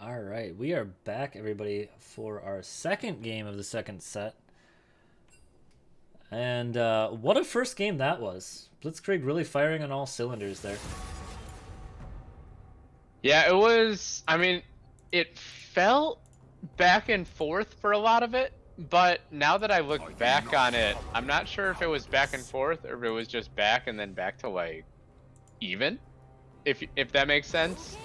All right, we are back, everybody, for our second game of the second set. And what a first game that was. Blitzkrieg really firing on all cylinders there. Yeah, it was. I mean, it felt back and forth for a lot of it, but now that I look back on it, I'm not sure if it was back and forth or if it was just back and then back to like even, if that makes sense.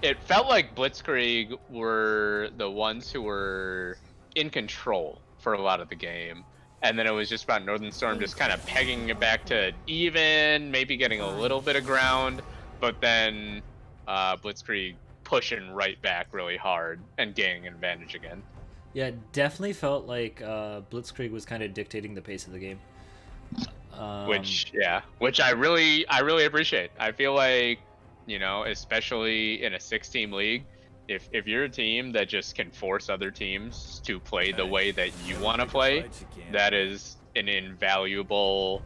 It felt like Blitzkrieg were the ones who were in control for a lot of the game. And then it was just about Northern Storm just kind of pegging it back to even, maybe getting a little bit of ground, but then Blitzkrieg pushing right back really hard and gaining an advantage again. Yeah, it definitely felt like Blitzkrieg was kind of dictating the pace of the game. Which I really appreciate. I feel like, especially in a 6-team league, if you're a team that just can force other teams to play the way that you want to play, that is an invaluable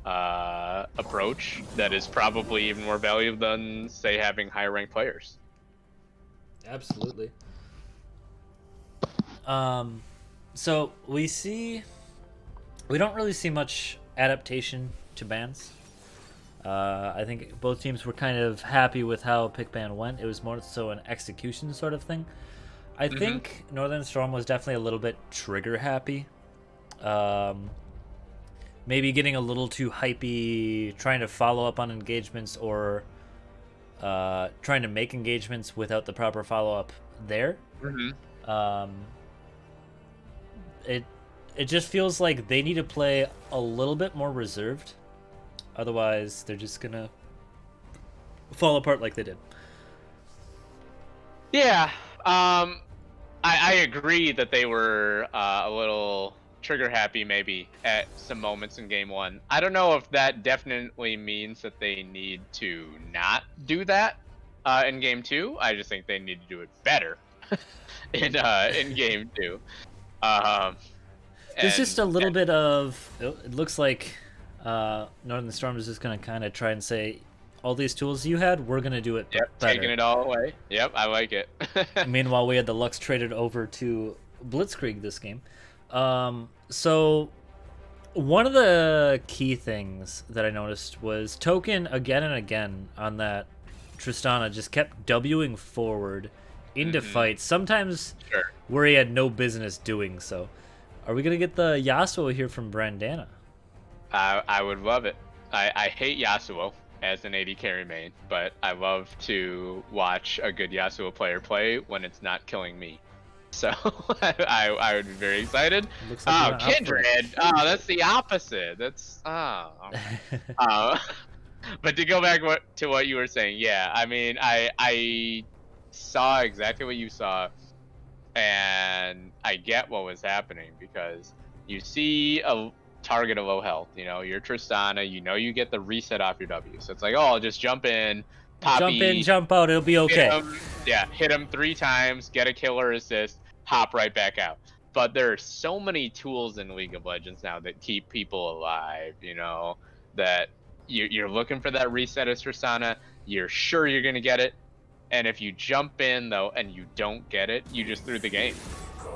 approach that is probably even more valuable than, say, having higher ranked players. Absolutely. So we don't really see much adaptation to bans. I think both teams were kind of happy with how pick ban went. It was more so an execution sort of thing. I think Northern Storm was definitely a little bit trigger happy. Maybe getting a little too hypey, trying to follow up on engagements or trying to make engagements without the proper follow up there. It just feels like they need to play a little bit more reserved. Otherwise, they're just gonna fall apart like they did. Yeah, I agree that they were a little trigger happy maybe at some moments in game one. I don't know if that definitely means that they need to not do that in game two. I just think they need to do it better in game two. There's just a little bit of. It looks like Northern Storm is just going to kind of try and say, all these tools you had, we're going to do it better. Taking it all away. Yep, I like it. Meanwhile, we had the Lux traded over to Blitzkrieg this game. So one of the key things that I noticed was Token again and again on that Tristana just kept Wing forward into fights, sometimes where he had no business doing so. Are we going to get the Yasuo here from Brandana? I would love it. I hate Yasuo as an AD carry main, but I love to watch a good Yasuo player play when it's not killing me. So I would be very excited. Like Kindred. Oh, that's the opposite. That's but to go back to what you were saying, yeah, I mean, I saw exactly what you saw, and I get what was happening because you see a target of low health, you're Tristana, you get the reset off your W. So it's like, oh, I'll just jump in, jump in, jump out, it'll be okay. Hit him 3 times, get a kill or assist, hop right back out. But there are so many tools in League of Legends now that keep people alive, that you're looking for that reset as Tristana, you're sure you're going to get it. And if you jump in, though, and you don't get it, you just threw the game.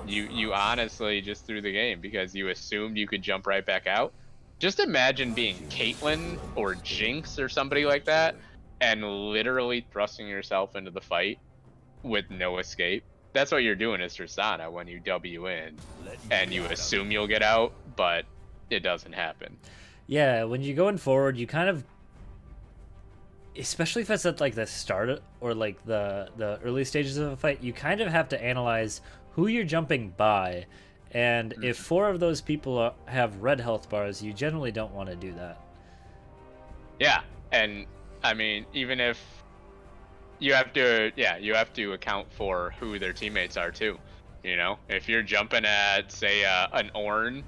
You honestly just threw the game because you assumed you could jump right back out. Just imagine being Caitlyn or Jinx or somebody like that and literally thrusting yourself into the fight with no escape. That's what you're doing as Tristana when you W in and you assume you'll get out, but it doesn't happen. Yeah, when you're going forward, you kind of, especially if it's at like the start or like the early stages of a fight, you kind of have to analyze who you're jumping by, and if 4 of those people have red health bars, you generally don't want to do that. Yeah, and I mean, even if you have to account for who their teammates are too. If you're jumping at, say, an Ornn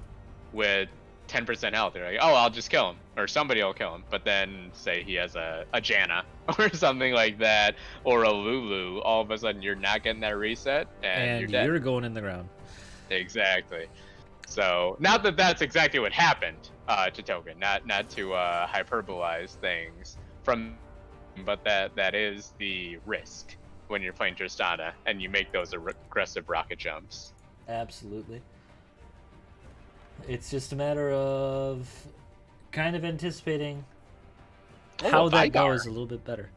with 10% health, you're like, oh, I'll just kill him, or somebody will kill him. But then, say he has a Janna or something like that, or a Lulu, all of a sudden you're not getting that reset, and you're dead. You're going in the ground. Exactly. So, not that that's exactly what happened to Token, not to hyperbolize things from, but that is the risk when you're playing Tristana and you make those aggressive rocket jumps. Absolutely. It's just a matter of kind of anticipating how that goes a little bit better.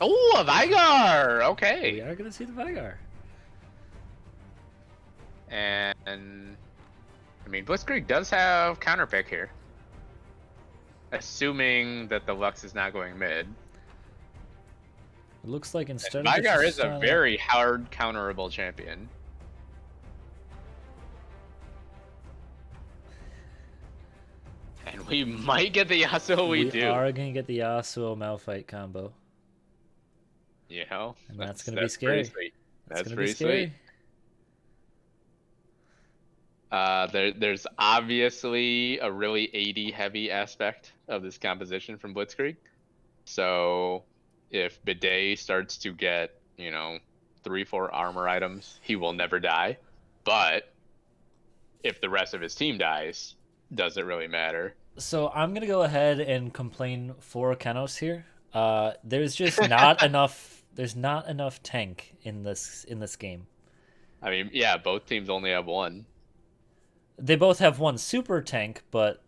Oh, a Vigar! Okay. We are going to see the Vigar. And I mean, Blitzkrieg does have counterpick here. Assuming that the Lux is not going mid. It looks like instead and of Vigar is a very hard counterable champion. And we might get the Yasuo we do. We are going to get the Yasuo Malphite combo. You know? And that's going to be scary. That's pretty sweet. There's obviously a really AD heavy aspect of this composition from Blitzkrieg. So if Bidet starts to get, 3-4 armor items, he will never die. But if the rest of his team dies, does it really matter? So I'm going to go ahead and complain for Kenos here. There's just not enough. There's not enough tank in this game. I mean, yeah, both teams only have one. They both have one super tank, but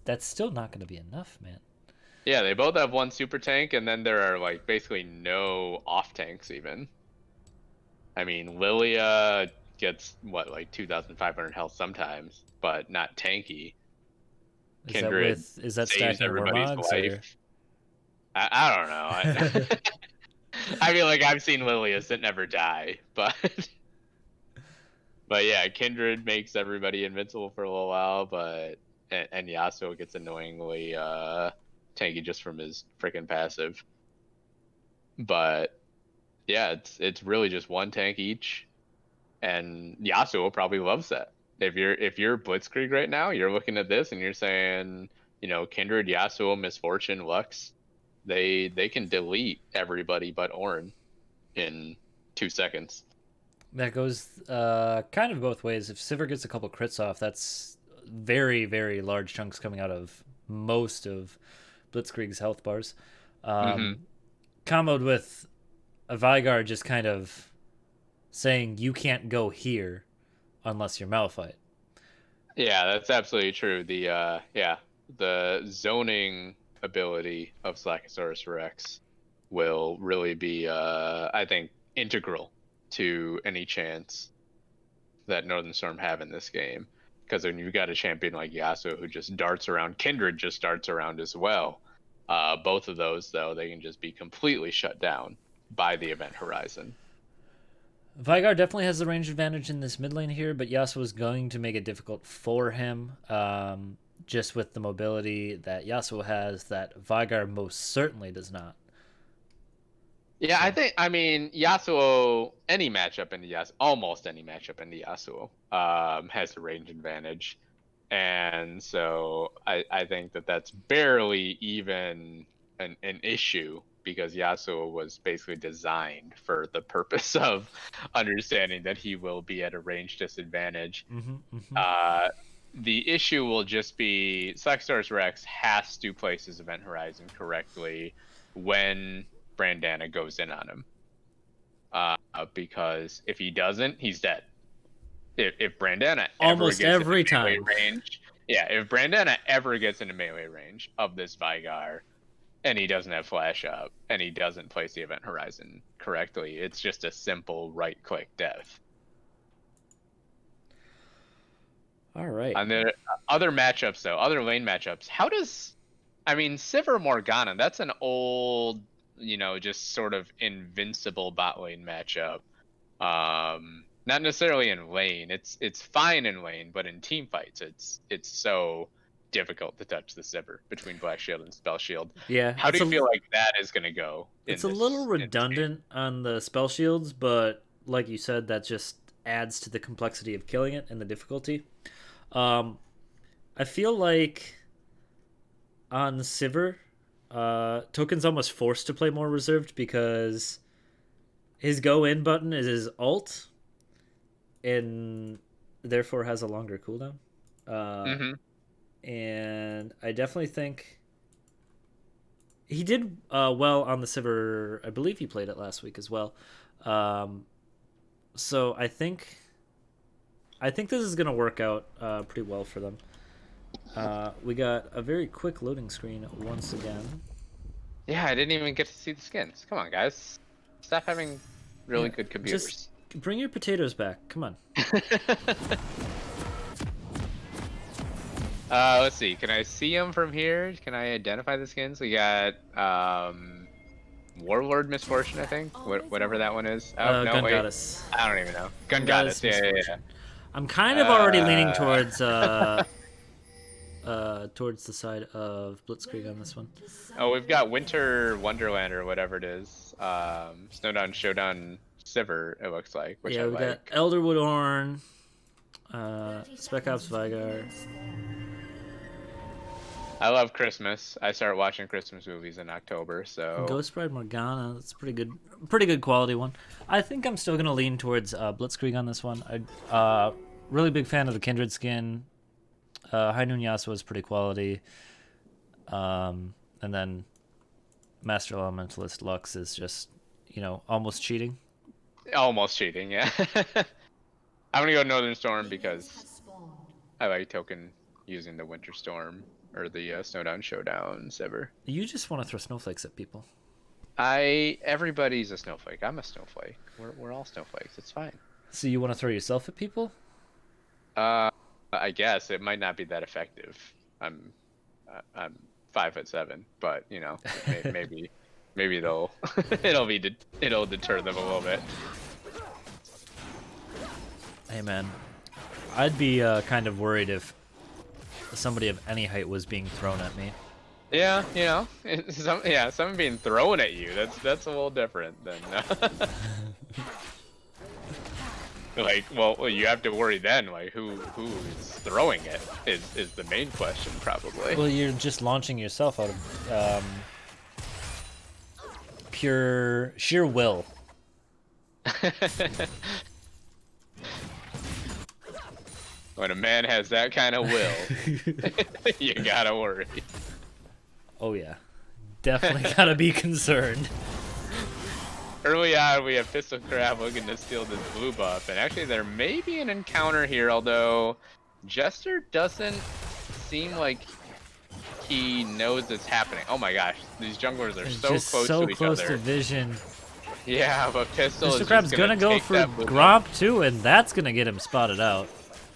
that's still not going to be enough, man. Yeah, they both have one super tank, and then there are basically no off tanks even. I mean, Lilia gets 2,500 health sometimes, but not tanky. Kindred is that saves everybody's life. Or... I don't know. I mean, I've seen Lilias that never die, but yeah, Kindred makes everybody invincible for a little while, and Yasuo gets annoyingly tanky just from his freaking passive. But yeah, it's really just one tank each, and Yasuo probably loves that. If you're Blitzkrieg right now, you're looking at this and you're saying, Kindred, Yasuo, Misfortune, Lux, they can delete everybody but Ornn in 2 seconds. That goes kind of both ways. If Sivir gets a couple crits off, that's very, very large chunks coming out of most of Blitzkrieg's health bars. Comboed with a Vigar just kind of saying you can't go here unless you're Malphite. Yeah, that's absolutely true. The zoning ability of Slackosaurus Rex will really be, I think, integral to any chance that Northern Storm have in this game. Because when you've got a champion like Yasuo who just darts around, Kindred just darts around as well. Both of those, though, they can just be completely shut down by the event horizon. Vigar definitely has the range advantage in this mid lane here, but Yasuo is going to make it difficult for him, just with the mobility that Yasuo has that Vigar most certainly does not. Yeah, so. Yasuo, any matchup in the Yasuo, almost any matchup in the Yasuo, has a range advantage. And so I think that's barely even an issue, because Yasuo was basically designed for the purpose of understanding that he will be at a range disadvantage. The issue will just be Slackosaurus Rex has to place his event horizon correctly when Brandana goes in on him. Because if he doesn't, he's dead. If Brandana almost every time range, if Brandana ever gets into melee range of this Vigar, and he doesn't have flash up, and he doesn't place the event horizon correctly, it's just a simple right-click death. All right. And the other matchups, though, other lane matchups, Sivir Morgana, that's an old, just sort of invincible bot lane matchup. Not necessarily in lane. It's fine in lane, but in team fights, it's so difficult to touch the Sivir between Black Shield and Spell Shield. Yeah. How do you feel like that is going to go? It's a little redundant on the Spell Shields, but like you said, that just adds to the complexity of killing it and the difficulty. I feel like on Sivir, Token's almost forced to play more reserved because his go in button is his ult, and therefore has a longer cooldown. And I definitely think He did well on the Sivir. I believe he played it last week as well. So I think this is gonna work out pretty well for them. We got a very quick loading screen once again. Yeah, I didn't even get to see the skins. Come on, guys. Stop having really good computers. Just bring your potatoes back. Come on. Let's see. Can I see them from here? Can I identify the skins? We got Warlord Misfortune, I think. Whatever that one is. Oh no, Gun wait. Goddess. I don't even know. Gun Goddess. Yeah. I'm kind of already leaning towards towards the side of Blitzkrieg on this one. Oh, we've got Winter Wonderland or whatever it is. Snowdown Showdown Sivir, it looks like. Which yeah, we got Elderwood Ornn, Spec Ops Vigar. I love Christmas. I start watching Christmas movies in October, so Ghost Bride Morgana. That's a pretty good quality one. I think I'm still gonna lean towards Blitzkrieg on this one. I really big fan of the Kindred skin. High Noon Yasuo is pretty quality. And then Master Elementalist Lux is just, almost cheating. Almost cheating, yeah. I'm gonna go Northern Storm because I like token using the Winter Storm or the Snowdown Showdown Sivir. You just want to throw snowflakes at people. Everybody's a snowflake. I'm a snowflake. We're all snowflakes. It's fine. So you want to throw yourself at people? I guess it might not be that effective. I'm 5'7", but maybe they'll it'll deter them a little bit. Hey man, I'd be kind of worried if somebody of any height was being thrown at me. Yeah, someone being thrown at you. That's a little different than. Like, well, you have to worry then. Like, who is throwing it is the main question, probably. Well, you're just launching yourself out of sheer will. When a man has that kind of will, you gotta worry. Oh yeah, definitely gotta be concerned. Early on, we have Pistol Crab looking to steal this blue buff, and actually there may be an encounter here, although Jester doesn't seem like he knows it's happening. Oh my gosh, these junglers are so close to each other. To vision. Yeah, but Pistol Pistol Crab's gonna go for Gromp too, and that's gonna get him spotted out.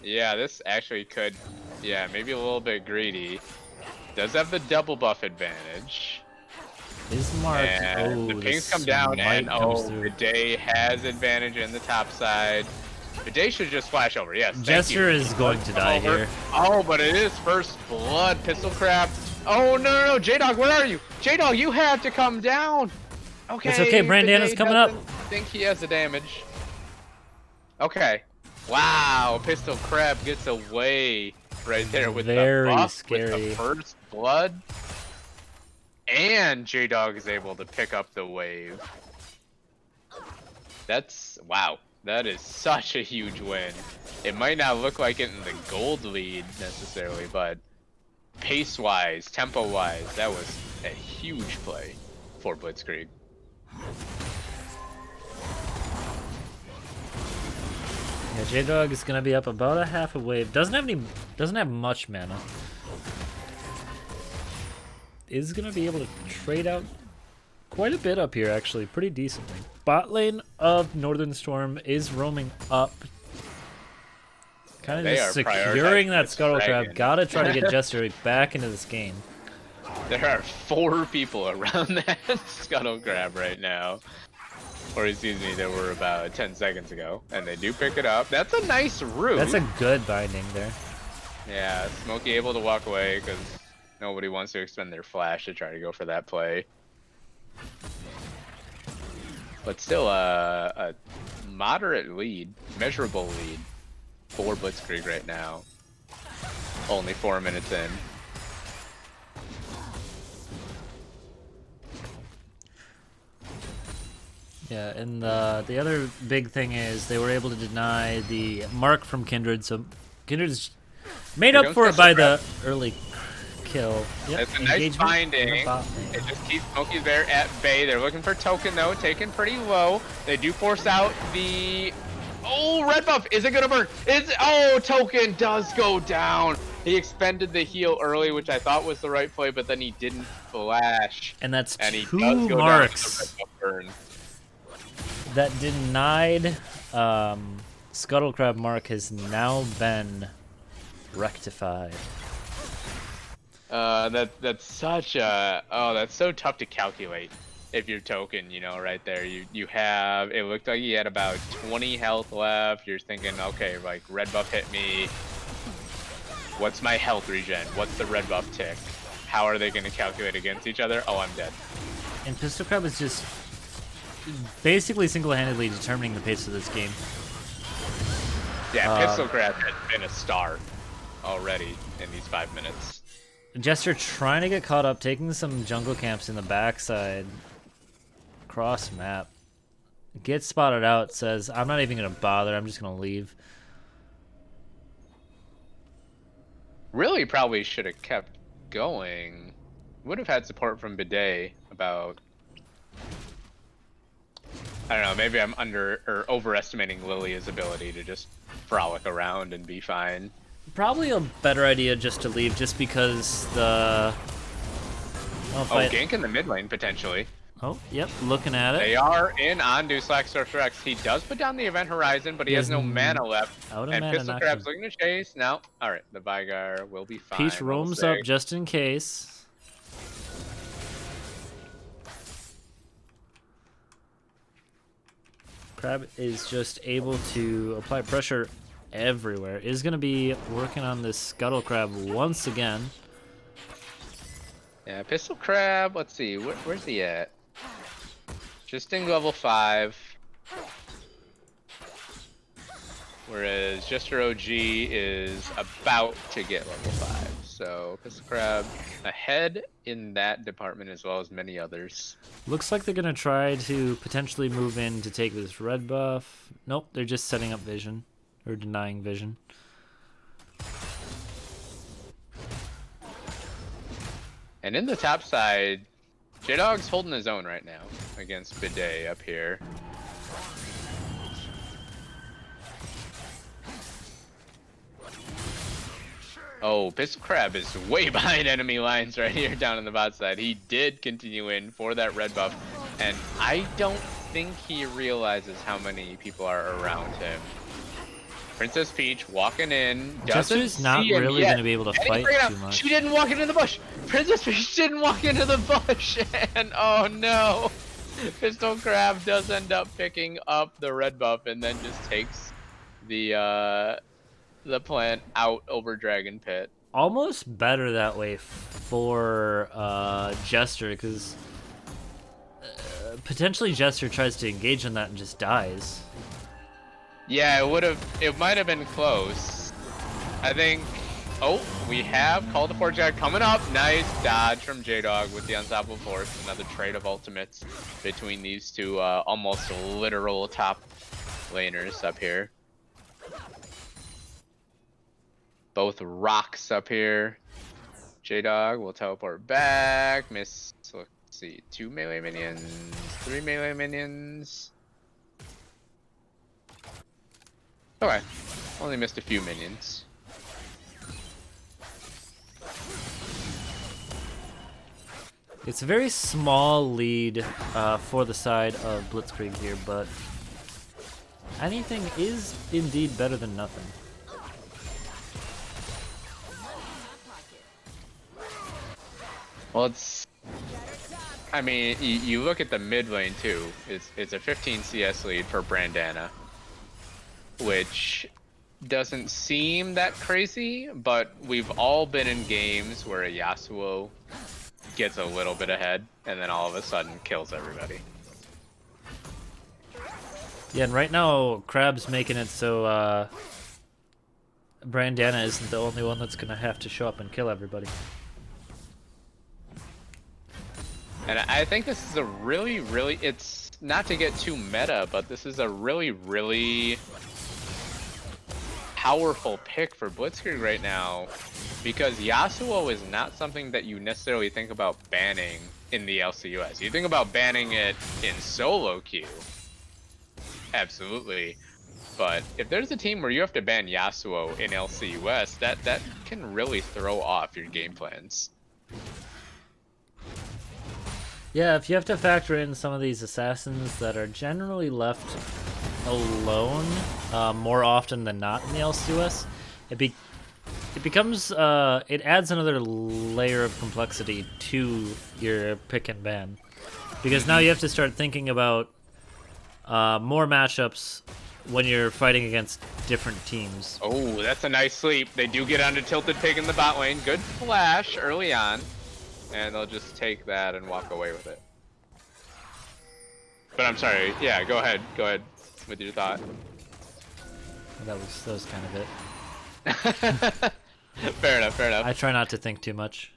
Yeah, this actually could, maybe a little bit greedy. Does have the double buff advantage. Is marked. And the pings come down, and Bidet has advantage in the top side. Bidet should just flash over. Yes, Jester is going to die here. Oh, but it is first blood. Pistol Crab. Oh no, J-Dog, where are you? J-Dog, you have to come down. Okay. It's okay. Brandana's coming up. Think he has the damage. Okay. Wow, Pistol Crab gets away right there with the buff, scary. With the first blood. And J-Dog is able to pick up the wave. Wow. That is such a huge win. It might not look like it in the gold lead necessarily, but pace-wise, tempo-wise, that was a huge play for Blitzkrieg. Yeah, J-Dog is gonna be up about a half a wave. Doesn't have much mana. Is gonna be able to trade out quite a bit up here, actually, pretty decently. Bot lane of Northern Storm is roaming up, kind of just securing that Scuttle Crab. Gotta try to get Jester back into this game. There are 4 people around that Scuttle Crab right now. Or excuse me, there were about 10 seconds ago, and they do pick it up. That's a nice route. That's a good binding there. Yeah, Smokey able to walk away because nobody wants to expend their flash to try to go for that play. But still a moderate lead, measurable lead for Blitzkrieg right now. Only 4 minutes in. Yeah, and the other big thing is they were able to deny the mark from Kindred, so Kindred's made up for it by the early kill. Yep, It's a nice engagement in finding. the bot lane. It just keeps Smokey Bear at bay. They're looking for Token though, taken pretty low. They do force out the... Oh, red buff! Is it gonna burn? Oh, Token does go down. He expended the heal early, which I thought was the right play, but then he didn't flash. And that's and he two does go marks down to the red buff burn. that denied Scuttle Crab mark has now been rectified. That's such a... Oh, that's so tough to calculate. If you're Token, you know, right there, you have, it looked like he had about 20 health left. You're thinking, okay, like red buff hit me. What's my health regen? What's the red buff tick? How are they going to calculate against each other? Oh, I'm dead. And Pistol Crab is just basically single-handedly determining the pace of this game. Yeah, Pistol Crab has been a star already in these 5 minutes. Jester trying to get caught up, taking some jungle camps in the backside. Cross map. Gets spotted out, says, I'm not even going to bother, I'm just going to leave. Really probably should have kept going. Would have had support from Bidet about... I don't know, maybe I'm overestimating Lilia's ability to just frolic around and be fine. Probably a better idea just to leave, just because the... gank in the mid lane, potentially. Oh, yep, looking at it. They are in on Duselax Sorcerer X. He does put down the Event Horizon, but he has no mana left. Out of and mana, Pistol Crab's looking to chase. No. Alright, the Vigar will be fine. Peach roams up just in case. Crab is just able to apply pressure everywhere. Is going to be working on this Scuttle Crab once again. Yeah, Pistol Crab, let's see, where's he at? Just in level 5. Whereas Jester OG is about to get level 5. So Pistol Crab ahead in that department as well as many others. Looks like they're going to try to potentially move in to take this red buff. Nope, they're just setting up vision. Or denying vision. And in the top side, J-Dog's holding his own right now against Bidet up here. Oh, Pistol Crab is way behind enemy lines right here down on the bot side. He did continue in for that red buff, and I don't think he realizes how many people are around him. Princess Peach walking in. Jester's not really going to be able to fight too much. She didn't walk into the bush. Princess Peach didn't walk into the bush. And oh no. Pistol Crab does end up picking up the red buff and then just takes the plant out over Dragon Pit. Almost better that way for Jester, because potentially Jester tries to engage on that and just dies. Yeah, it might have been close. I think, oh, we have Call the Forge guy coming up. Nice dodge from J-Dog with the Unstoppable Force. Another trade of ultimates between these two almost literal top laners up here. Both rocks up here. J-Dog will teleport back. Let's see, 2 melee minions, 3 melee minions. Okay, only missed a few minions. It's a very small lead for the side of Blitzkrieg here, but anything is indeed better than nothing. Well, it's... I mean, you look at the mid lane too. It's a 15 CS lead for Brandana, which doesn't seem that crazy, but we've all been in games where a Yasuo gets a little bit ahead and then all of a sudden kills everybody. Yeah, and right now Crab's making it so Brandana isn't the only one that's gonna have to show up and kill everybody. And I think this is a really, it's not to get too meta, but this is a really powerful pick for Blitzkrieg right now, because Yasuo is not something that you necessarily think about banning in the LCUS. You think about banning it in solo queue, absolutely. But if there's a team where you have to ban Yasuo in LCUS, that can really throw off your game plans. Yeah, if you have to factor in some of these assassins that are generally left alone more often than not in the LCUS, it becomes it adds another layer of complexity to your pick and ban, because now you have to start thinking about more matchups when you're fighting against different teams. Oh, that's a nice sleep. They do get onto Tilted Pig in the bot lane. Good flash early on. And they'll just take that and walk away with it. But I'm sorry. Yeah, go ahead. Go ahead with your thought. That was kind of it. Fair enough, fair enough. I try not to think too much.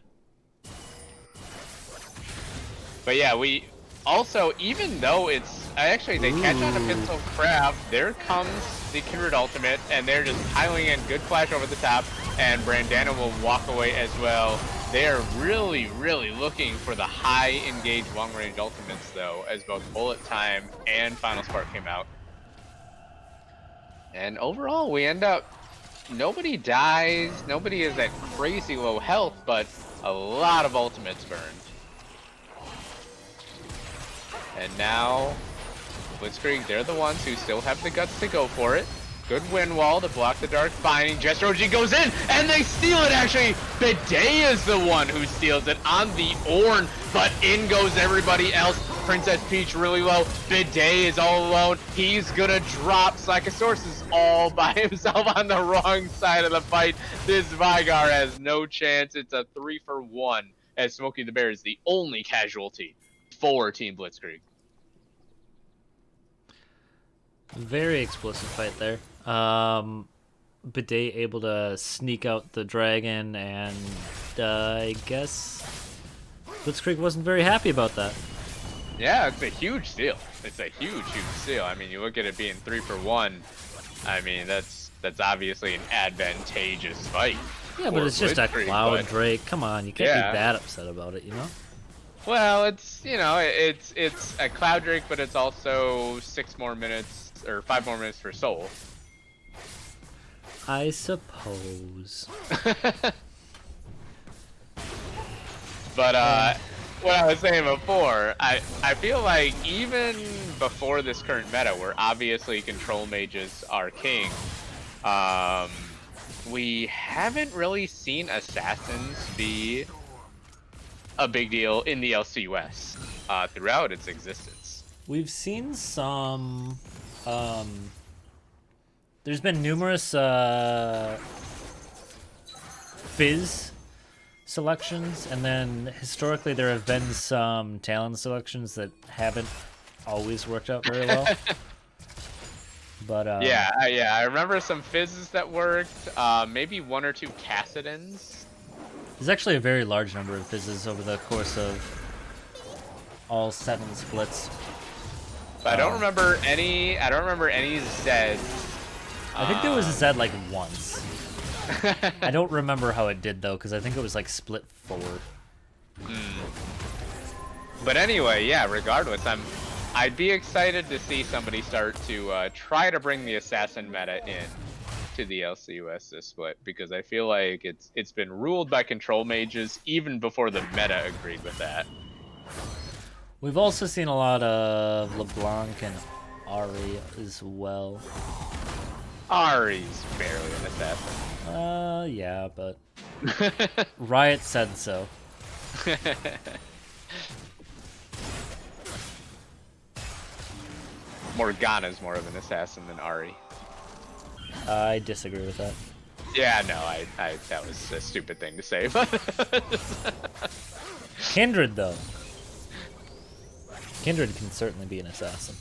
But yeah, we also, even though it's actually they catch on to Pistol Craft, there comes the Kindred ultimate, and they're just piling in. Good flash over the top, and Brandana will walk away as well. They are really, really looking for the high engage long range ultimates though, as both Bullet Time and Final Spark came out. And overall, we end up, nobody dies, nobody is at crazy low health, but a lot of ultimates burned. And now, Blitzkrieg, they're the ones who still have the guts to go for it. Good wind wall to block the Dark Binding. Jestroji goes in, and they steal it, actually. Bidet is the one who steals it on the Ornn, but in goes everybody else. Princess Peach really low. Bidet is all alone. He's gonna drop. Psychosaurus is all by himself on the wrong side of the fight. This Vygar has no chance. It's a 3-for-1, as Smokey the Bear is the only casualty for Team Blitzkrieg. Very explicit fight there. Bidet able to sneak out the dragon, and I guess Blitzkrieg wasn't very happy about that. Yeah, it's a huge steal. It's a huge steal. I mean, you look at it being 3-for-1. I mean, that's obviously an advantageous fight. Yeah, but it's just a Cloud Drake. Come on, you can't be that upset about it, you know? Well, it's, you know, it's a Cloud Drake, but it's also 6 more minutes or 5 more minutes for Soul. I suppose. But what I was saying before, I feel like even before this current meta, where obviously control mages are king, we haven't really seen assassins be a big deal in the LCUS throughout its existence. We've seen some. There's been numerous Fizz selections, and then historically there have been some Talon selections that haven't always worked out very well. But yeah, I remember some Fizzes that worked. Maybe 1 or 2 Cassidans. There's actually a very large number of Fizzes over the course of all 7 splits. But I don't remember any. I don't remember any Zeds. I think there was a Zed like once. I don't remember how it did though, because I think it was like split 4. But anyway, yeah. Regardless, I'd be excited to see somebody start to try to bring the assassin meta in to the LCUS this split, because I feel like it's been ruled by control mages even before the meta agreed with that. We've also seen a lot of LeBlanc and Ari as well. Ari's barely an assassin. Yeah, but Riot said so. Morgana's more of an assassin than Ari. I disagree with that. Yeah, no, I that was a stupid thing to say, but Kindred though. Kindred can certainly be an assassin.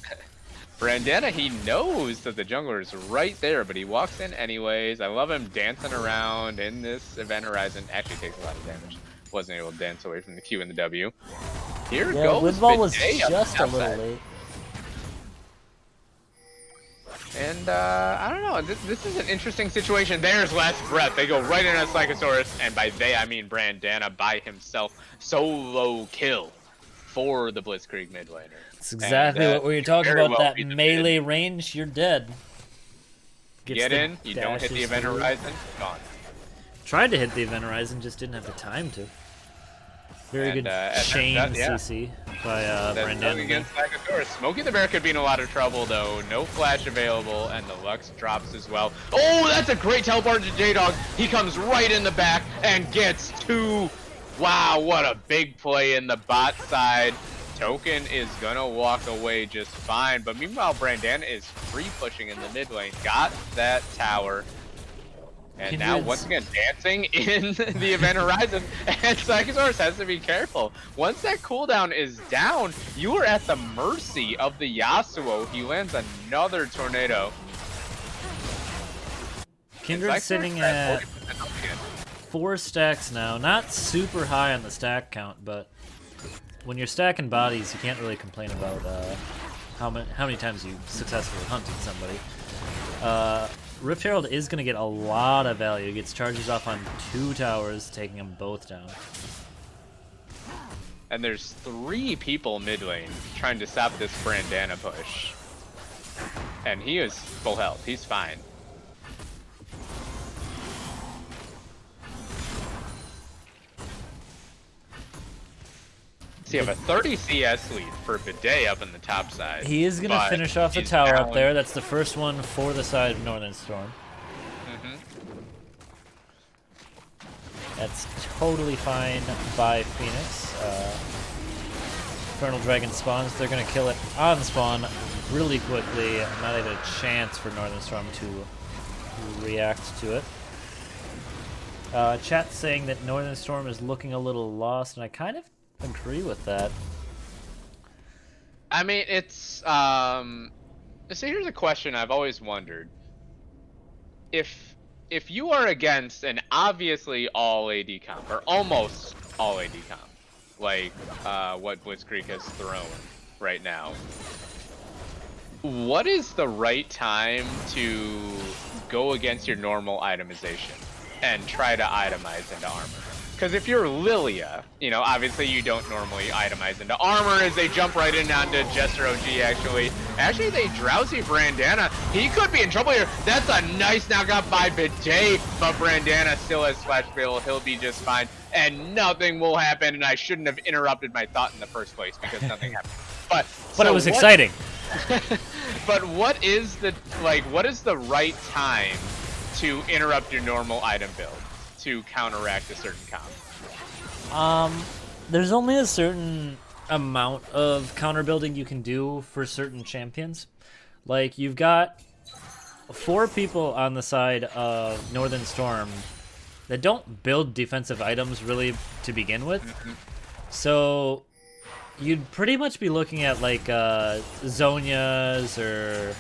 Brandana, he knows that the jungler is right there, but he walks in anyways. I love him dancing around in this event horizon. Actually takes a lot of damage. Wasn't able to dance away from the Q and the W. Here goes Windball was Bidet just a little late. And I don't know. This is an interesting situation. There's Last Breath. They go right in on Psychosaurus, and by they I mean Brandana by himself. Solo kill for the Blitzkrieg mid laner. It's exactly what we were talking about. That melee range, you're dead. Get in. You don't hit the event horizon. Gone. Tried to hit the event horizon, just didn't have the time to. Very good chain CC by Brandana. Against Psychosaurus. Smokey the Bear could be in a lot of trouble though. No flash available, and the Lux drops as well. Oh, that's a great teleport to J-Dog. He comes right in the back and gets 2. Wow, what a big play in the bot side. Token is gonna walk away just fine, but meanwhile Brandana is free pushing in the mid lane. Got that tower. And now, once again, dancing in the event horizon, and Psychosaurus has to be careful. Once that cooldown is down, you are at the mercy of the Yasuo. He lands another tornado. Kindred's sitting at 4 stacks now. Not super high on the stack count, but when you're stacking bodies, you can't really complain about how many times you successfully hunted somebody. Rift Herald is going to get a lot of value. He gets charges off on 2 towers, taking them both down. And there's 3 people mid lane trying to stop this Brandana push. And he is full health. He's fine. So you have a 30 CS lead for Bidet up in the top side. He is going to finish off the tower up there. That's the first one for the side of Northern Storm. That's totally fine by Phoenix. Infernal Dragon spawns. They're going to kill it on spawn really quickly. Not even a chance for Northern Storm to react to it. Chat's saying that Northern Storm is looking a little lost, and I kind of agree with that. I mean, it's so here's a question I've always wondered. If you are against an obviously all AD comp, or almost all AD comp, like what Blitzkrieg has thrown right now, what is the right time to go against your normal itemization and try to itemize into armor? Because if you're Lilia, you know, obviously you don't normally itemize into armor as they jump right in onto Jester OG, actually. Actually, they drowsy Brandana. He could be in trouble here. That's a nice knockout by Bidet, but Brandana still has Flash Veil. He'll be just fine, and nothing will happen, and I shouldn't have interrupted my thought in the first place because nothing happened. But it was exciting. But what is the right time to interrupt your normal item build to counteract a certain comp? There's only a certain amount of counter building you can do for certain champions. Like, you've got 4 people on the side of Northern Storm that don't build defensive items really to begin with. So you'd pretty much be looking at like Zonia's or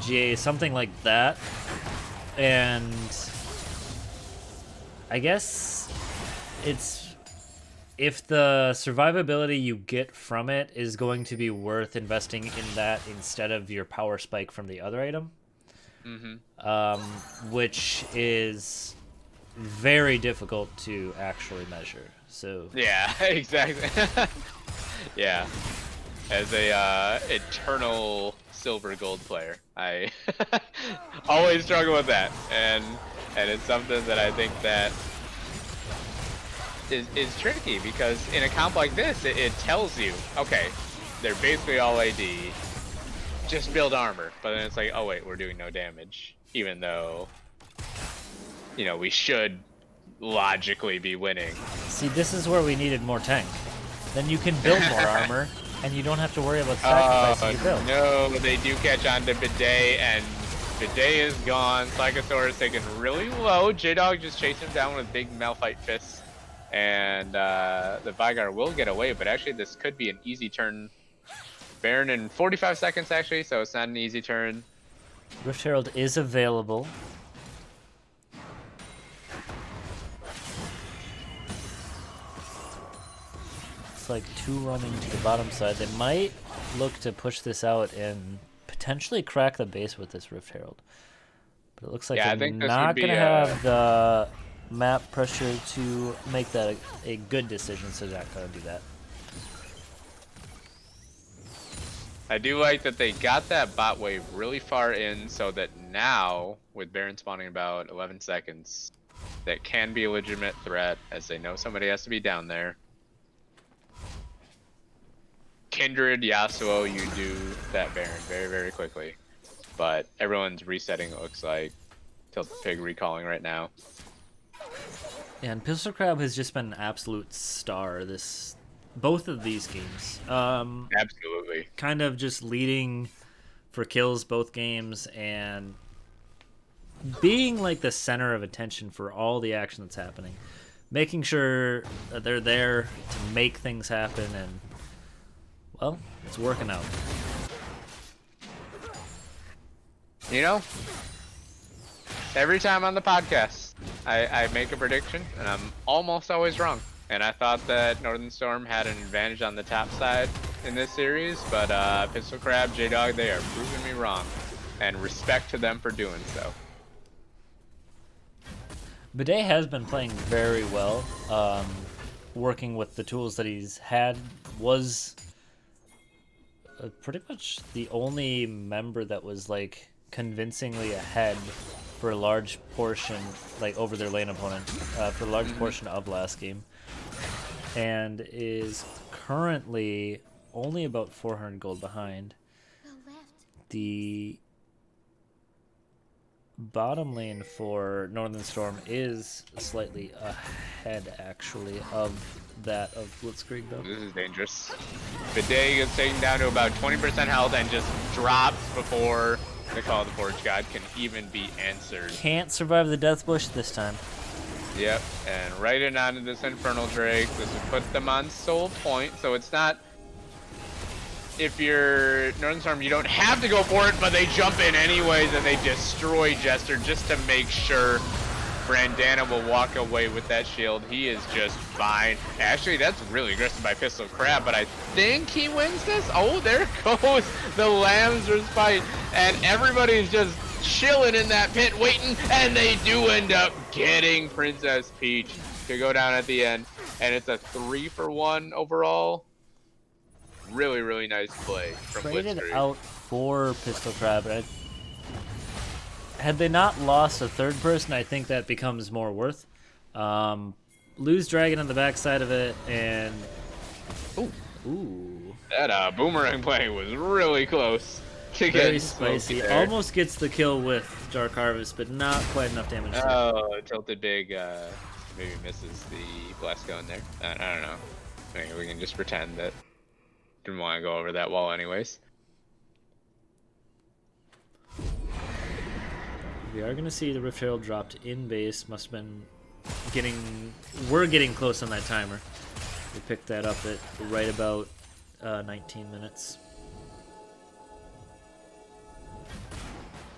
GA, something like that. And I guess it's, if the survivability you get from it is going to be worth investing in that instead of your power spike from the other item, which is very difficult to actually measure. So yeah, exactly. Yeah, as a eternal silver gold player, I always struggle with that, and it's something that I think that is tricky, because in a comp like this, it tells you, okay, they're basically all AD, just build armor, but then it's like, oh wait, we're doing no damage, even though, you know, we should logically be winning. See, this is where we needed more tank. Then you can build more armor, and you don't have to worry about sacrificing your build. No, they do catch on to Bidet, and Bidet is gone. Psychosaurus taken really low. J-Dog just chased him down with big Malphite fists. And the Vygar will get away, but actually this could be an easy turn. Baron in 45 seconds, actually, so it's not an easy turn. Rift Herald is available. It's like 2 running to the bottom side. They might look to push this out and potentially crack the base with this Rift Herald. But it looks like Yeah, I they're think this not would be, going to have the map pressure to make that a good decision, so they're not going to do that. I do like that they got that bot wave really far in so that now, with Baron spawning about 11 seconds, that can be a legitimate threat as they know somebody has to be down there. Kindred, Yasuo, you do that Baron very, very quickly. But everyone's resetting, it looks like. Tilted Pig recalling right now. Yeah, and Pistol Crab has just been an absolute star both of these games. Absolutely. Kind of just leading for kills both games and being like the center of attention for all the action that's happening. Making sure that they're there to make things happen, and well, it's working out. You know, every time on the podcast, I make a prediction, and I'm almost always wrong. And I thought that Northern Storm had an advantage on the top side in this series, but Pistol Crab, J-Dog, they are proving me wrong. And respect to them for doing so. Bidet has been playing very well. Working with the tools that he's had, was pretty much the only member that was like convincingly ahead for a large portion, like over their lane opponent, for a large portion of last game, and is currently only about 400 gold behind. The bottom lane for Northern Storm is slightly ahead, actually, of that of Blitzkrieg, though. This is dangerous. Bidet gets taken down to about 20% health and just drops before the Call of the Forge God can even be answered. Can't survive the Death Bush this time. Yep, and right in onto this Infernal Drake. This would put them on Soul Point, so it's not... If you're Northern Storm, you don't have to go for it, but they jump in anyways and they destroy Jester just to make sure Brandana will walk away with that shield. He is just fine. Actually, that's really aggressive by Pistol Crab, but I think he wins this. Oh, there goes the Lambsers fight, and everybody's just chilling in that pit waiting, and they do end up getting Princess Peach to go down at the end, and it's a 3-for-1 overall. Really, really nice play from Traded Blitzkrieg. out for Pistol Crab. Had they not lost a third person, I think that becomes more worth. Lose Dragon on the backside of it, and ooh, that boomerang play was really close to very get spicy. there. Almost gets the kill with Dark Harvest, but not quite enough damage. Oh, Tilted Big maybe misses the blast going there. I don't know. Maybe we can just pretend that didn't want to go over that wall anyways. We are going to see the Rift Herald dropped in base. Must have been getting... We're getting close on that timer. We picked that up at right about 19 minutes.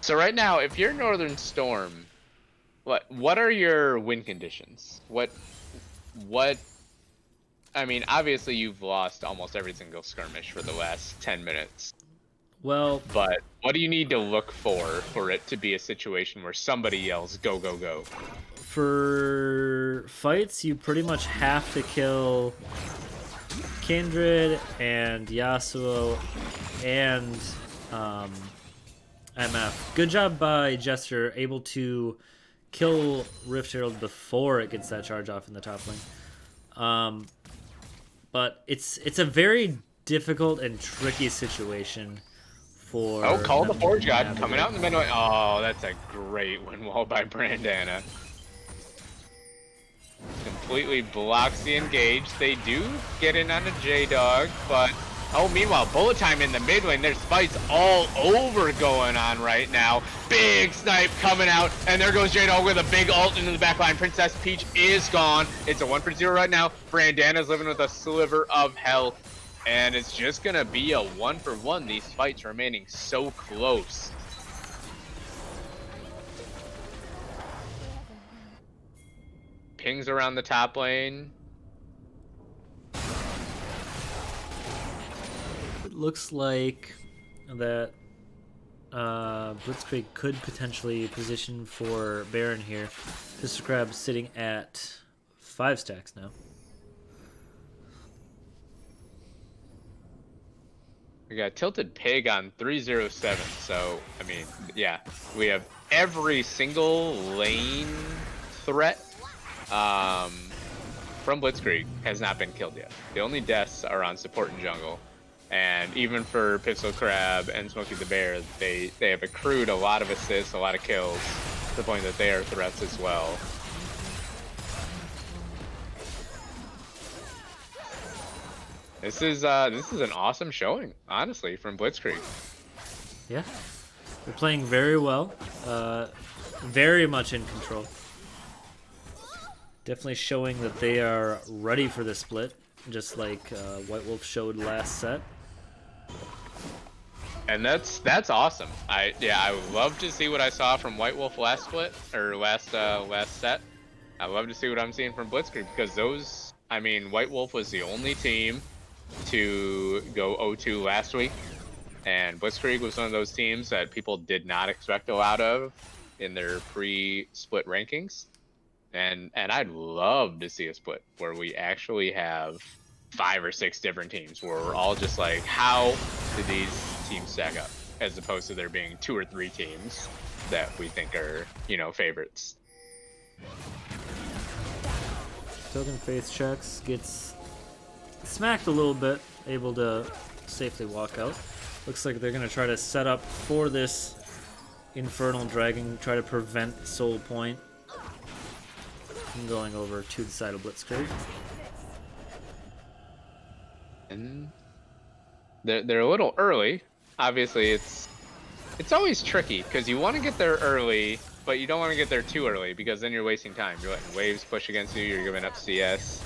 So right now, if you're Northern Storm, what are your win conditions? What I mean, obviously you've lost almost every single skirmish for the last 10 minutes. Well, but what do you need to look for it to be a situation where somebody yells, go, go, go? For fights, you pretty much have to kill Kindred and Yasuo and MF. Good job by Jester, able to kill Rift Herald before it gets that charge off in the top lane. But it's a very difficult and tricky situation for... Oh, Call the Forge God navigate. coming out in the middle. Oh, that's a great win wall by Brandana. Completely blocks the engage. They do get in on a J-Dog, but... Oh, meanwhile, bullet time in the mid lane. There's fights all over going on right now. Big snipe coming out, and there goes J-Dog with a big ult into the back line. Princess Peach is gone. It's a 1-for-0 right now. Brandana's living with a sliver of health, and it's just gonna be a 1-for-1. These fights remaining so close. Pings around the top lane. It looks like that Blitzkrieg could potentially position for Baron here. Pistol Crab sitting at 5 stacks now. We got Tilted Pig on 307, so, I mean, yeah, we have every single lane threat from Blitzkrieg has not been killed yet. The only deaths are on support and jungle. And even for Pistol Crab and Smokey the Bear, they have accrued a lot of assists, a lot of kills, to the point that they are threats as well. This is an awesome showing, honestly, from Blitzkrieg. Yeah, they're playing very well, very much in control. Definitely showing that they are ready for the split, just like White Wolf showed last set. And that's awesome. I would love to see what I saw from White Wolf last split or last set. I love to see what I'm seeing from Blitzkrieg, because those, I mean, White Wolf was the only team to go 0-2 last week, and Blitzkrieg was one of those teams that people did not expect a lot of in their pre-split rankings. And I'd love to see a split where we actually have 5 or 6 different teams where we're all just like, how did these teams stack up, as opposed to there being 2 or 3 teams that we think are, you know, favorites. Token Faith checks, gets smacked a little bit, able to safely walk out. Looks like they're going to try to set up for this Infernal Dragon, try to prevent Soul Point from going over to the side of Blitzkrieg. And they're a little early. Obviously, it's always tricky, because you want to get there early, but you don't want to get there too early, because then you're wasting time. You're letting waves push against you, you're giving up CS.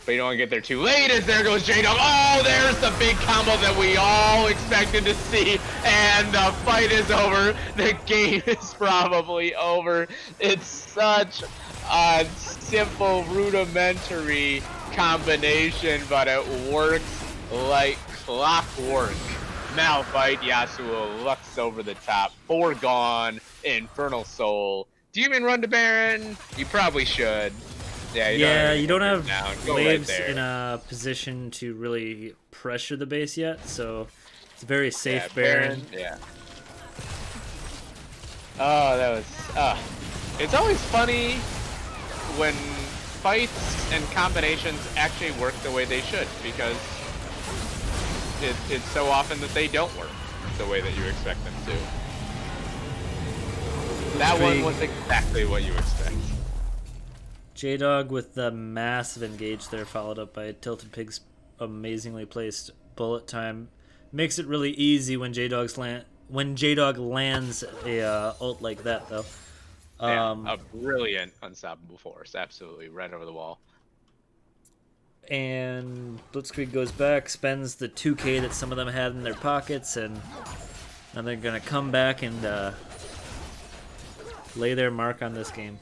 But you don't want to get there too late, as there goes J-Dog. Oh, there's the big combo that we all expected to see, and the fight is over. The game is probably over. It's such a simple, rudimentary combination, but it works like clockwork. Malphite Yasuo looks over the top. Foregone, Infernal Soul. Do you even run to Baron? You probably should. Yeah, you don't have waves right in a position to really pressure the base yet, so it's a very safe yeah, Baron. Yeah. Oh, that was... It's always funny when fights and combinations actually work the way they should, because it's so often that they don't work the way that you expect them to. That one was exactly what you expect. J-Dog with the massive engage there, followed up by Tilted Pig's amazingly placed bullet time. Makes it really easy when J-Dog lands a ult like that, though. A brilliant unstoppable force, absolutely, right over the wall. And Blitzkrieg goes back, spends the 2k that some of them had in their pockets, and now they're gonna come back and lay their mark on this game.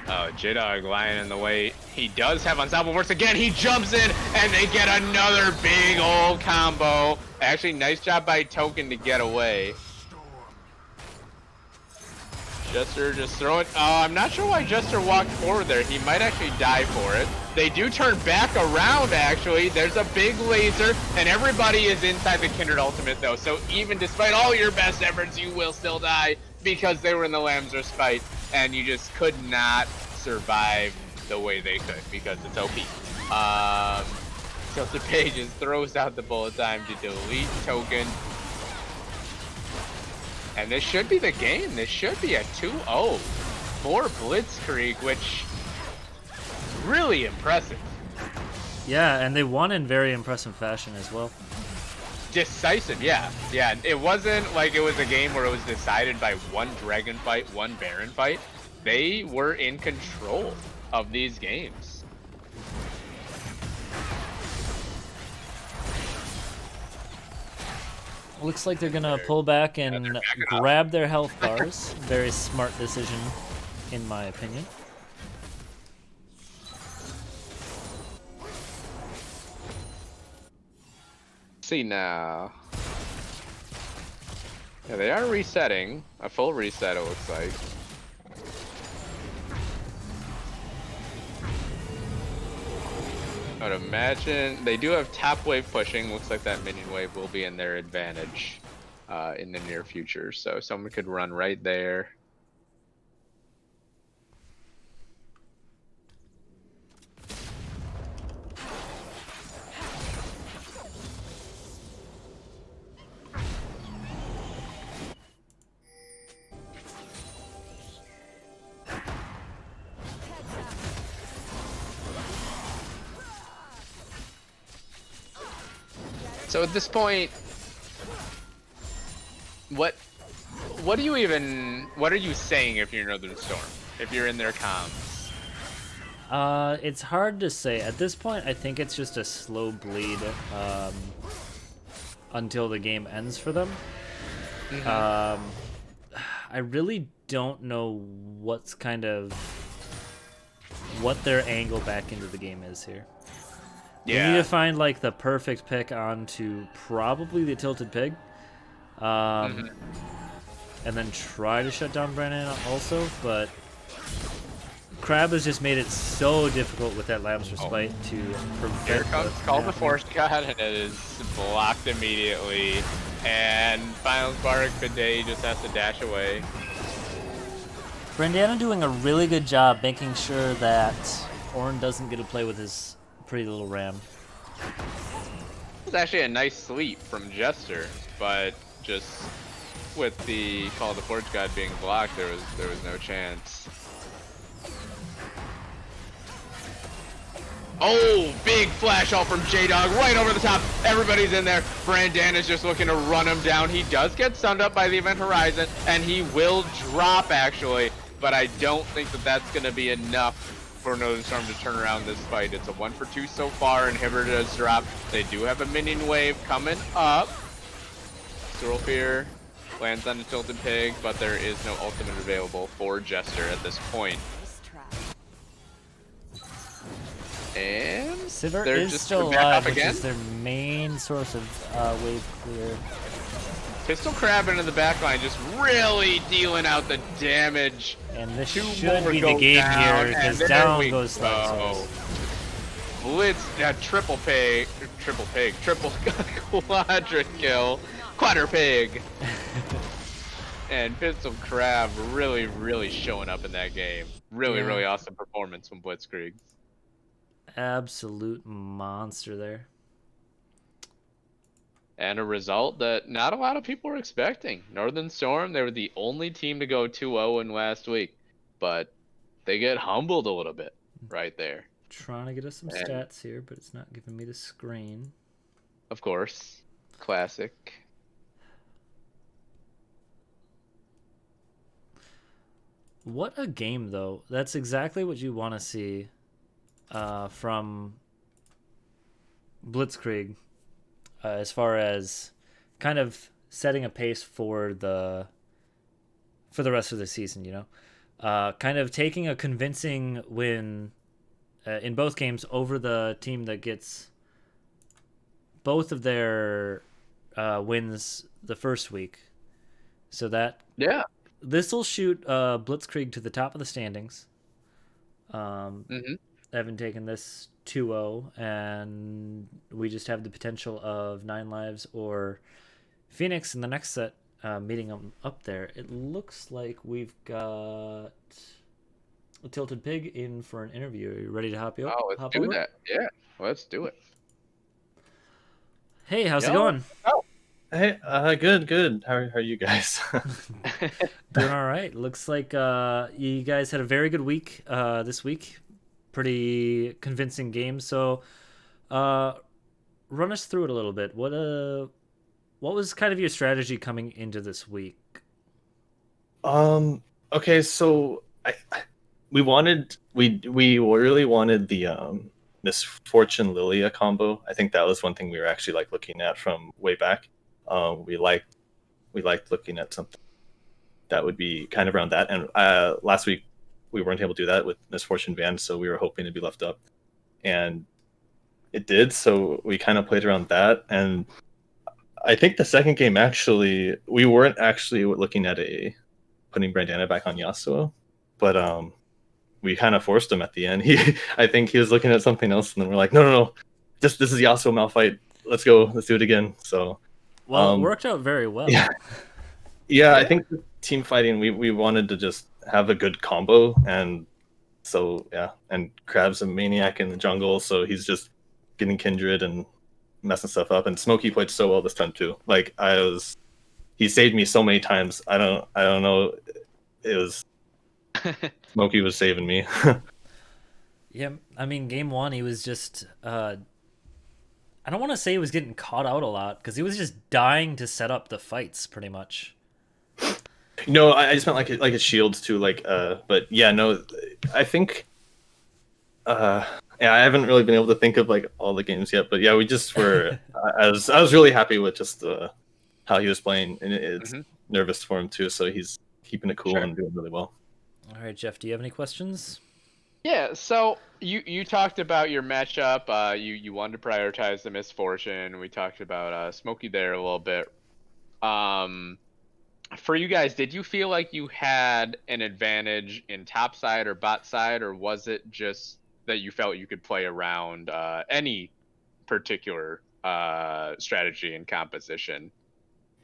Oh, J-Dog lying in the way. He does have unstoppable force again. He jumps in, and they get another big old combo. Actually, nice job by Token to get away. Jester just throw it. I'm not sure why Jester walked forward there. He might actually die for it. They do turn back around, actually. There's a big laser, and everybody is inside the Kindred ultimate, though. So even despite all your best efforts, you will still die, because they were in the Lamb's fight, and you just could not survive the way they could, because it's OP. Tilted Page just throws out the bullet time to delete Token. And this should be the game. This should be a 2-0 for Blitzkrieg, which really impressive. Yeah, and they won in very impressive fashion as well. Decisive, yeah. Yeah, it wasn't like it was a game where it was decided by one Dragon fight, one Baron fight. They were in control of these games. Looks like they're gonna pull back and grab their health bars. Very smart decision, in my opinion. See now. Yeah, they are resetting. A full reset, it looks like. I would imagine they do have top wave pushing. Looks like that minion wave will be in their advantage in the near future. So someone could run right there. So at this point, what are you saying if you're Northern Storm? If you're in their comms? It's hard to say. At this point, I think it's just a slow bleed until the game ends for them. Mm-hmm. I really don't know what their angle back into the game is here. Yeah. We need to find like the perfect pick onto probably the Tilted Pig. And then try to shut down Brandon also, but Crab has just made it so difficult with that Lamb's Respite to prevent. Here comes Call the Force God, and it is blocked immediately. And Final Spark Bidet just has to dash away. Brandana doing a really good job making sure that Ornn doesn't get to play with his pretty little ram. It's actually a nice sweep from Jester, but just with the Call of the Forge God being blocked, there was no chance. Oh, big flash out from J-Dog right over the top. Everybody's in there. Brandan is just looking to run him down. He does get stunned up by the Event Horizon, and he will drop actually, but I don't think that that's going to be enough for Northern Storm to turn around this fight. It's a 1-for-2 so far. Inhibitor does drop. They do have a minion wave coming up. Swirlfear lands on the Tilted Pig, but there is no ultimate available for Jester at this point. And Sivir they're is just still back alive, up which again. is their main source of wave clear. Pistol Crab into the backline, just really dealing out the damage. And this Two should more be go the game down, here, and because there down we goes go. Slugs. Blitz, triple quadra kill, quadra pig. And Pistol Crab really showing up in that game. Really awesome performance from Blitzkrieg. Absolute monster there. And a result that not a lot of people were expecting. Northern Storm, they were the only team to go 2-0 in last week, but they get humbled a little bit right there. Trying to get us some stats here, but it's not giving me the screen. Of course, classic. What a game, though. That's exactly what you want to see from Blitzkrieg, as far as kind of setting a pace for the rest of the season, you know? Kind of taking a convincing win in both games over the team that gets both of their wins the first week. So that... Yeah. This will shoot Blitzkrieg to the top of the standings. Having taken this 2-0, and we just have the potential of 9 Lives or Phoenix in the next set meeting them up there. It looks like we've got a Tilted Pig in for an interview. Are you ready to hop over? Oh, let's do that. Yeah, let's do it. Hey, how's it going? Oh. Hey, good. How are you guys? Doing all right. Looks like you guys had a very good week this week. Pretty convincing game. So, run us through it a little bit. What was kind of your strategy coming into this week? Okay, so we really wanted the Misfortune Lilia combo. I think that was one thing we were actually like looking at from way back. We liked looking at something that would be kind of around that. And last week we weren't able to do that with Misfortune Van, so we were hoping to be left up, and it did. So we kind of played around that, and I think the second game actually we weren't actually looking at putting Brandana back on Yasuo, but we kind of forced him at the end. I think he was looking at something else, and then we're like, no, this is Yasuo Malphite. Let's go, let's do it again. So, Well, it worked out very well. Yeah, I think the team fighting we wanted to just have a good combo, and so yeah, and Crab's a maniac in the jungle, so he's just getting Kindred and messing stuff up. And Smokey played so well this time too. Like he saved me so many times. I don't know. It was Smokey was saving me. Yeah, I mean, game one, he was just, I don't want to say he was getting caught out a lot, because he was just dying to set up the fights, pretty much. No, I just meant like his shields too. But yeah, no, I think, yeah, I haven't really been able to think of like all the games yet. But yeah, we just were. I was really happy with just how he was playing, and it's nervous for him too. So he's keeping it cool and doing really well. All right, Jeff, do you have any questions? Yeah, so you talked about your matchup. You wanted to prioritize the misfortune. We talked about Smokey there a little bit. For you guys, did you feel like you had an advantage in top side or bot side, or was it just that you felt you could play around any particular strategy and composition?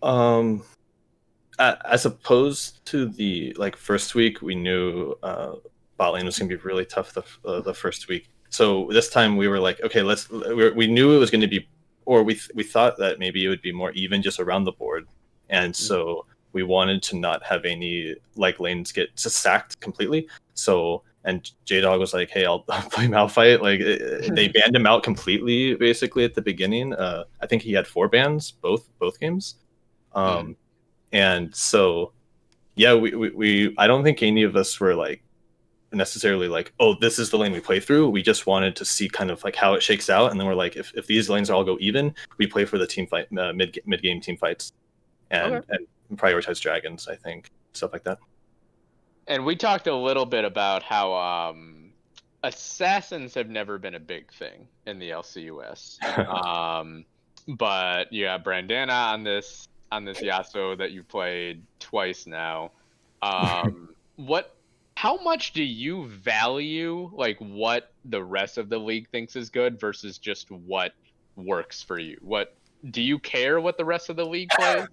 As opposed to the first week, we knew bot lane was going to be really tough the first week. So this time we were like, okay, we knew it was going to be, or we thought that maybe it would be more even just around the board, and so we wanted to not have any lanes get sacked completely. So, and J-Dog was like, hey, I'll play Malphite. They banned him out completely basically at the beginning. I think he had 4 bans both games. And so yeah, we I don't think any of us were necessarily oh, this is the lane we play through. We just wanted to see kind of how it shakes out, and then we're like, if these lanes all go even, we play for the team fight, mid game team fights, and prioritize dragons, I think, stuff like that. And we talked a little bit about how assassins have never been a big thing in the LCUS. But you have Brandana on this Yasuo that you played twice now. How much do you value what the rest of the league thinks is good versus just what works for you? What do you care what the rest of the league plays?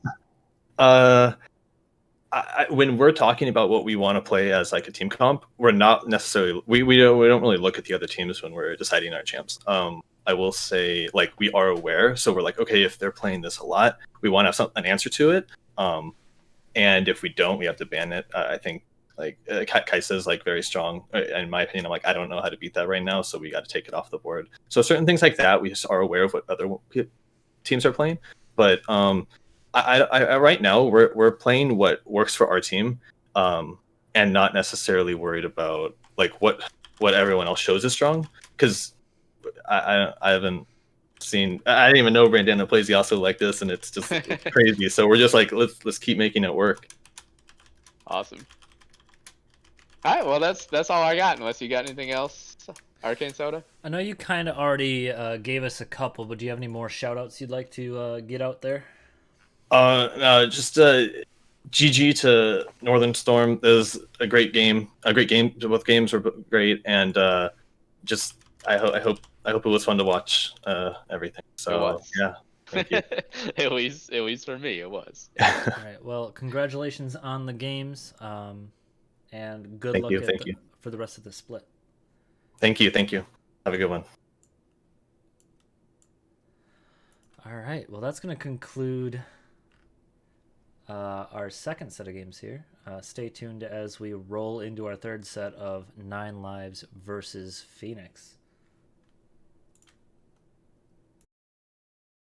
When we're talking about what we want to play as a team comp, we're not necessarily we don't really look at the other teams when we're deciding our champs. I will say we are aware, so we're like, okay, if they're playing this a lot, we want to have an answer to it. And if we don't, we have to ban it. I think Kaisa is very strong in my opinion. I'm I don't know how to beat that right now, so we got to take it off the board. So certain things like that, we just are aware of what other teams are playing, but I right now we're playing what works for our team, and not necessarily worried about what everyone else shows is strong, because I haven't seen. I didn't even know Brandana plays Yasuo like this, and it's just crazy. So we're just let's keep making it work. Awesome. All right, well that's all I got. Unless you got anything else, Arcane Soda. I know you kind of already gave us a couple, but do you have any more shout outs you'd like to get out there? Just GG to Northern Storm. It was a great game. Both games were great, and just I hope it was fun to watch everything. So yeah, thank you. at least for me, it was. All right. Well, congratulations on the games, and good luck for the rest of the split. Thank you. Have a good one. All right. Well, that's going to conclude our second set of games here. Stay tuned as we roll into our third set of 9 Lives versus Phoenix.